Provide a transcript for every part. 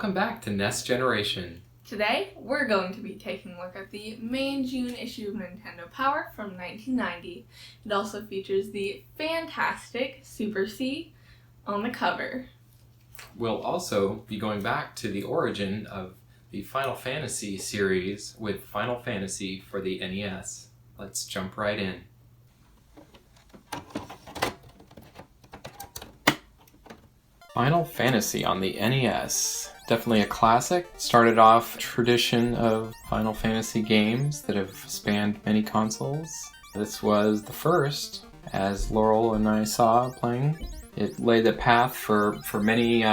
Welcome back to Nest Generation. Today, we're going to be taking a look at the May and June issue of Nintendo Power from 1990. It also features the fantastic Super C on the cover. We'll also be going back to the origin of the Final Fantasy series with Final Fantasy for the NES. Let's jump right in. Final Fantasy on the NES. Definitely a classic. Started off a tradition of Final Fantasy games that have spanned many consoles. This was the first, as Laurel and I saw playing. It laid the path for many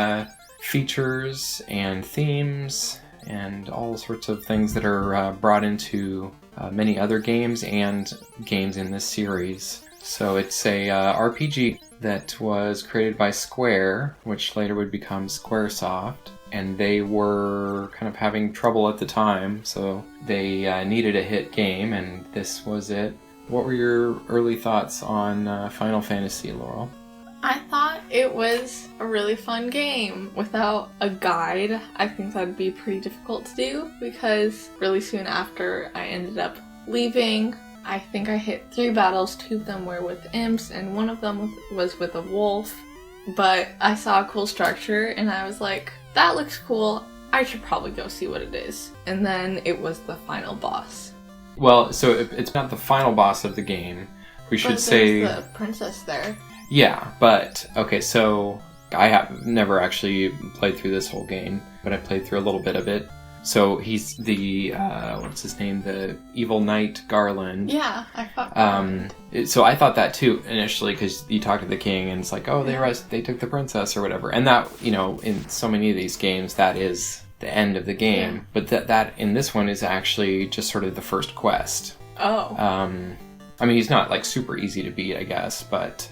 features and themes and all sorts of things that are brought into many other games and games in this series. So it's a RPG that was created by Square, which later would become Squaresoft. And they were kind of having trouble at the time, so they needed a hit game, and this was it. What were your early thoughts on Final Fantasy, Laurel? I thought it was a really fun game. Without a guide, I think that'd be pretty difficult to do, because really soon after I ended up leaving, I think I hit 3 battles. 2 of them were with imps, and 1 of them was with a wolf. But I saw a cool structure, and I was like, that looks cool. I should probably go see what it is. And then it was the final boss. Well, so it's not the final boss of the game. We should say... there's the princess there. Yeah, but... Okay, so I have never actually played through this whole game, but I played through a little bit of it. So he's the, what's his name? The evil knight Garland. Yeah, I thought that. So I thought that too initially, because you talk to the king and it's like, oh, they took the princess or whatever. And that, in so many of these games, that is the end of the game. Yeah. But that in this one is actually just sort of the first quest. Oh. I mean, he's not like super easy to beat, I guess, but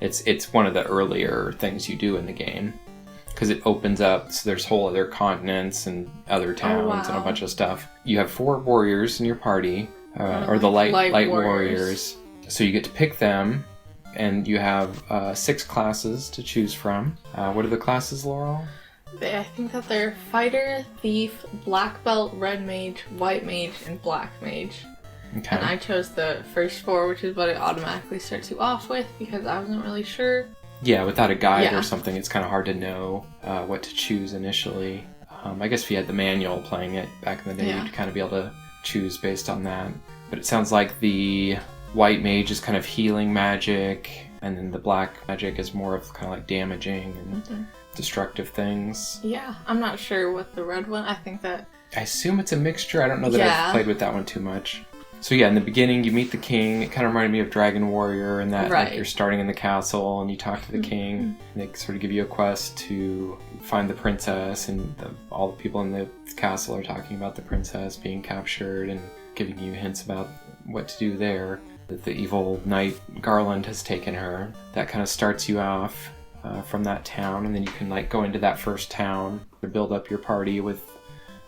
it's one of the earlier things you do in the game. Because it opens up, so there's whole other continents and other towns and a bunch of stuff. You have 4 warriors in your party, or the light warriors. So you get to pick them, and you have 6 classes to choose from. What are the classes, Laurel? I think that they're fighter, thief, black belt, red mage, white mage, and black mage. Okay. And I chose the first 4, which is what it automatically starts you off with, because I wasn't really sure. Yeah, without a guide or something, it's kind of hard to know what to choose initially. I guess if you had the manual playing it back in the day, you'd kind of be able to choose based on that. But it sounds like the white mage is kind of healing magic, and then the black magic is more of kind of like damaging and destructive things. Yeah, I'm not sure what the red one, I think that... I assume it's a mixture. I don't know that I've played with that one too much. So yeah, in the beginning, you meet the king. It kind of reminded me of Dragon Warrior in that like, you're starting in the castle and you talk to the king. And they sort of give you a quest to find the princess, and all the people in the castle are talking about the princess being captured and giving you hints about what to do there. That the evil knight Garland has taken her. That kind of starts you off from that town, and then you can like go into that first town to build up your party with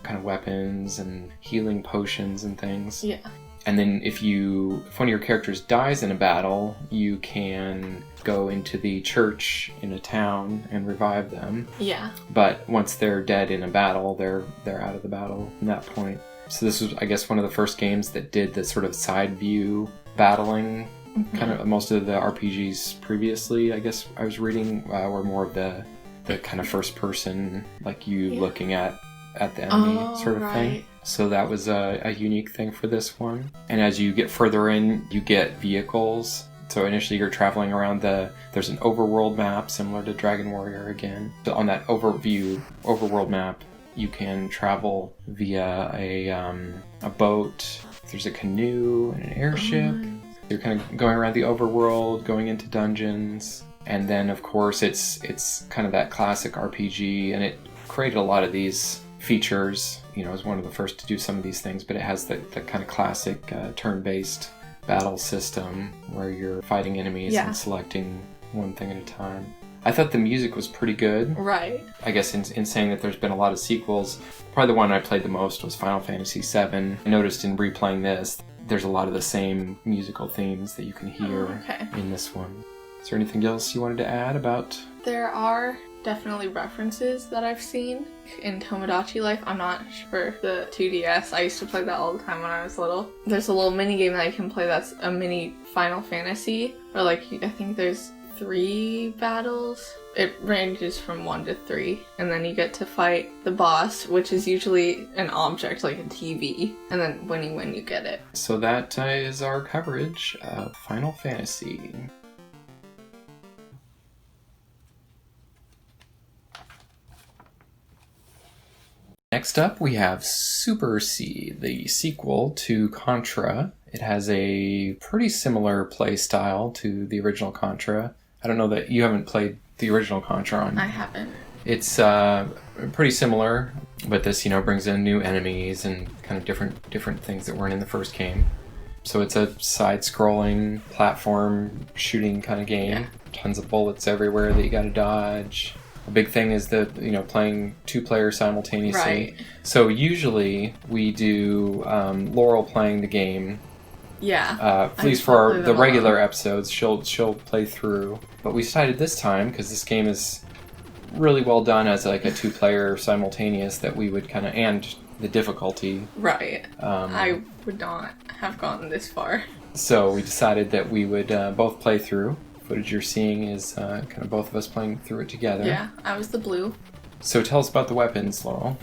kind of weapons and healing potions and things. Yeah. And then if one of your characters dies in a battle, you can go into the church in a town and revive them. Yeah. But once they're dead in a battle, they're out of the battle from that point. So this was, I guess, one of the first games that did the sort of side view battling. Kind of most of the RPGs previously, I guess I was reading, were more of the kind of first person, like you looking at the enemy sort of thing. So that was a unique thing for this one. And as you get further in, you get vehicles. So initially you're traveling around there's an overworld map similar to Dragon Warrior again. So on that overworld map, you can travel via a boat. There's a canoe and an airship. You're kind of going around the overworld, going into dungeons. And then of course it's kind of that classic RPG, and it created a lot of these features. It was one of the first to do some of these things, but it has the kind of classic turn-based battle system where you're fighting enemies and selecting one thing at a time. I thought the music was pretty good. Right. I guess in saying that there's been a lot of sequels, probably the one I played the most was Final Fantasy VII. I noticed in replaying this, there's a lot of the same musical themes that you can hear in this one. Is there anything else you wanted to add about? There are definitely references that I've seen in Tomodachi Life. I'm not sure the 2DS. I used to play that all the time when I was little. There's a little mini game that you can play that's a mini Final Fantasy, or like I think there's 3 battles. It ranges from 1 to 3, and then you get to fight the boss, which is usually an object like a TV, and then when you win, you get it. So that is our coverage of Final Fantasy. Next up, we have Super C, the sequel to Contra. It has a pretty similar play style to the original Contra. I don't know that you haven't played the original Contra on. I haven't. It's pretty similar, but this, brings in new enemies and kind of different things that weren't in the first game. So it's a side-scrolling platform shooting kind of game. Yeah. Tons of bullets everywhere that you got to dodge. A big thing is that, playing 2 players simultaneously. Right. So usually we do Laurel playing the game. Yeah. At least for the regular episodes, she'll play through. But we decided this time, because this game is really well done as like a 2-player simultaneous, that we would kind of, and the difficulty. Right. I would not have gotten this far. So we decided that we would both play through. Footage you're seeing is kind of both of us playing through it together. Yeah, I was the blue. So tell us about the weapons, Laurel.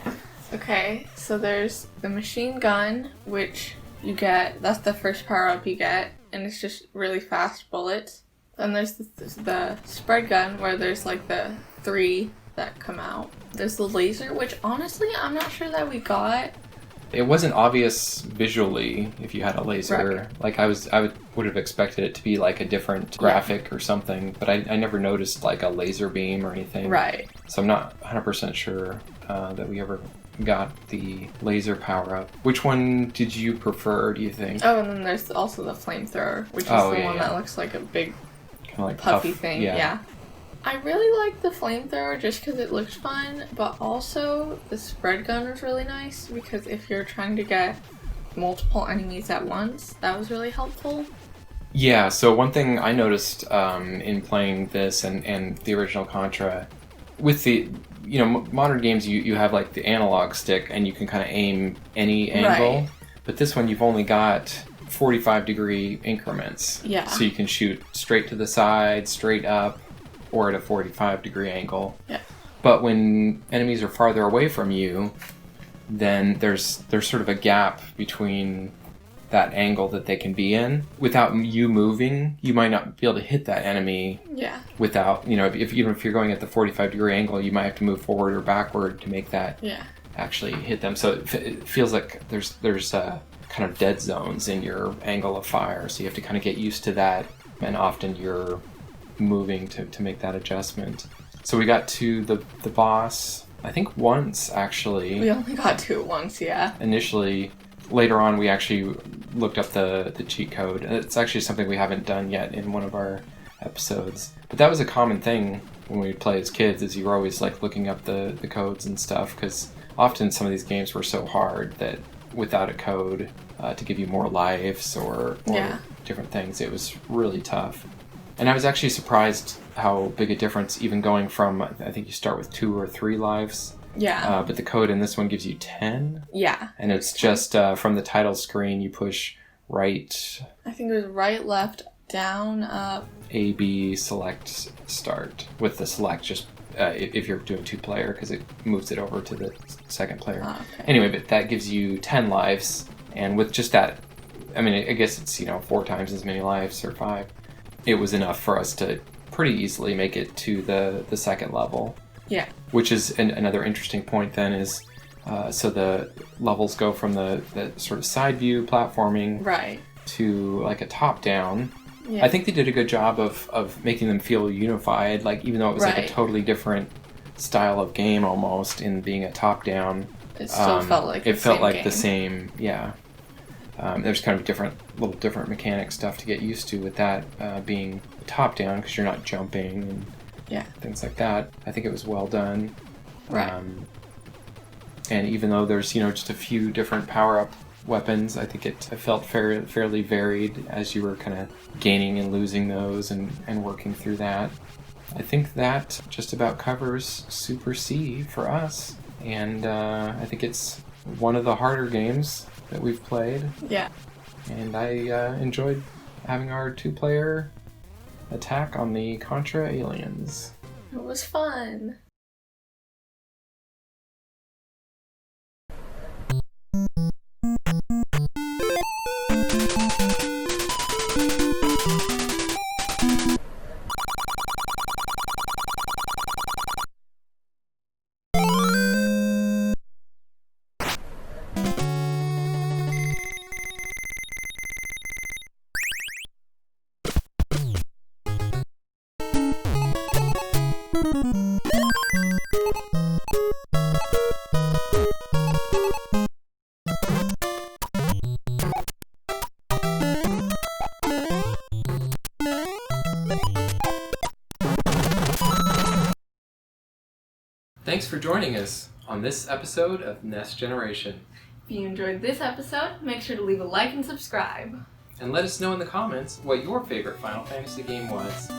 Okay, so there's the machine gun, which you get, that's the first power-up you get, and it's just really fast bullets. Then there's the spread gun, where there's like the 3 that come out. There's the laser, which honestly, I'm not sure that we got. It wasn't obvious visually if you had a laser. Right. Like I would have expected it to be like a different graphic or something, but I never noticed like a laser beam or anything. Right. So I'm not 100% sure that we ever got the laser power up. Which one did you prefer, do you think? Oh, and then there's also the flamethrower, which is the one that looks like a big kind of like puffy thing. Yeah. I really like the flamethrower just because it looks fun, but also the spread gun was really nice because if you're trying to get multiple enemies at once, that was really helpful. Yeah, so one thing I noticed in playing this and the original Contra, with the, modern games you have like the analog stick and you can kind of aim any angle, right. But this one you've only got 45-degree increments. Yeah. So you can shoot straight to the side, straight up, or at a 45-degree angle. Yeah. But when enemies are farther away from you, then there's sort of a gap between that angle that they can be in. Without you moving, you might not be able to hit that enemy. Yeah. Without, if you're going at the 45-degree angle, you might have to move forward or backward to make that actually hit them. So it feels like there's kind of dead zones in your angle of fire. So you have to kind of get used to that, and often you're moving to make that adjustment. So we got to the boss, I think once actually. We only got to it once, yeah. Initially, later on we actually looked up the cheat code. It's actually something we haven't done yet in one of our episodes. But that was a common thing when we play as kids, is you were always like looking up the codes and stuff, because often some of these games were so hard that without a code to give you more lives or different things, it was really tough. And I was actually surprised how big a difference, even going from, I think you start with 2 or 3 lives. Yeah. But the code in this one gives you 10. Yeah. And it's just from the title screen, you push right. I think it was right, left, down, up. A, B, select, start. With the select, just if you're doing 2-player, because it moves it over to the second player. Oh, okay. Anyway, but that gives you 10 lives. And with just that, I mean, I guess it's, 4 times as many lives, or 5. It was enough for us to pretty easily make it to the second level. Yeah. Which is another interesting point then is, so the levels go from the sort of side view platforming right. to like a top-down. Yeah. I think they did a good job of making them feel unified, like even though it was like a totally different style of game almost in being a top-down. It still felt like the same, yeah. There's kind of little different mechanic stuff to get used to with that being top-down, because you're not jumping and things like that. I think it was well done. Right. And even though there's, just a few different power-up weapons, I think it felt fairly varied as you were kind of gaining and losing those and working through that. I think that just about covers Super C for us. And I think it's one of the harder games that we've played. Yeah. And I enjoyed having our 2-player attack on the Contra aliens. It was fun. Thanks for joining us on this episode of Nest Generation. If you enjoyed this episode, make sure to leave a like and subscribe. And let us know in the comments what your favorite Final Fantasy game was.